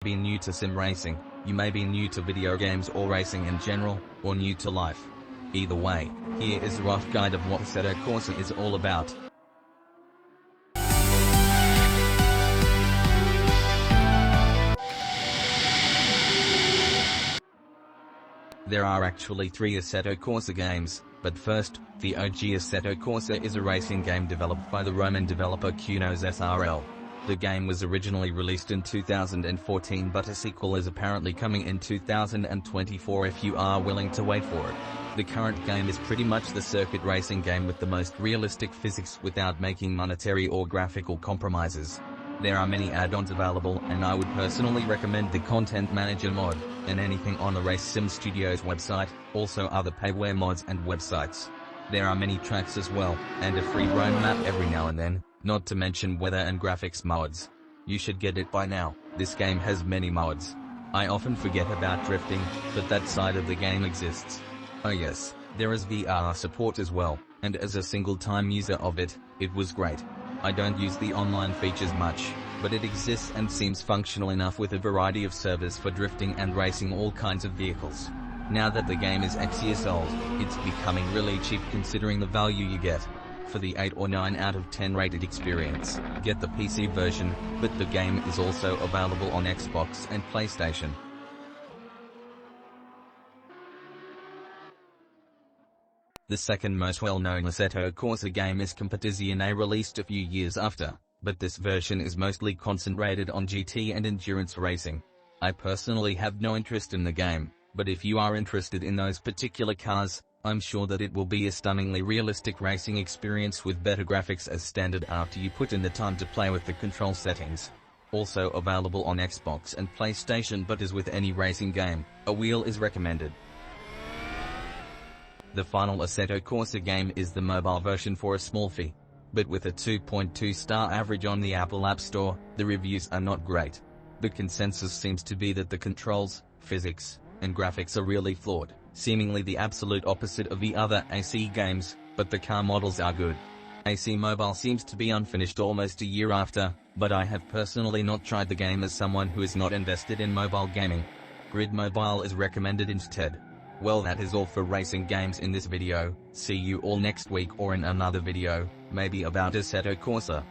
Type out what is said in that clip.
Be new to sim racing, you may be new to video games or racing in general, or new to life. Either way, here is a rough guide of what Assetto Corsa is all about. There are actually 3 Assetto Corsa games, but first, the OG Assetto Corsa is a racing game developed by the Roman developer Kunos SRL. The game was originally released in 2014, but a sequel is apparently coming in 2024 if you are willing to wait for it. The current game is pretty much the circuit racing game with the most realistic physics without making monetary or graphical compromises. There are many add-ons available, and I would personally recommend the Content Manager mod, and anything on the Race Sim Studios website, also other payware mods and websites. There are many tracks as well, and a free roam map every now and then, not to mention weather and graphics mods. You should get it by now, this game has many mods. I often forget about drifting, but that side of the game exists. Oh yes, there is VR support as well, and as a single-time user of it, it was great. I don't use the online features much, but it exists and seems functional enough with a variety of servers for drifting and racing all kinds of vehicles. Now that the game is X years old, it's becoming really cheap considering the value you get. For the 8 or 9 out of 10 rated experience, get the PC version, but the game is also available on Xbox and PlayStation. The second most well-known Assetto Corsa game is Competizione, released a few years after, but this version is mostly concentrated on GT and endurance racing. I personally have no interest in the game, but if you are interested in those particular cars, I'm sure that it will be a stunningly realistic racing experience with better graphics as standard after you put in the time to play with the control settings. Also available on Xbox and PlayStation, but as with any racing game, a wheel is recommended. The final Assetto Corsa game is the mobile version for a small fee. But with a 2.2 star average on the Apple App Store, the reviews are not great. The consensus seems to be that the controls, physics, and graphics are really flawed, seemingly the absolute opposite of the other AC games, but the car models are good. AC Mobile seems to be unfinished almost a year after, but I have personally not tried the game as someone who is not invested in mobile gaming. Grid Mobile is recommended instead. Well, that is all for racing games in this video. See you all next week or in another video, maybe about Assetto Corsa.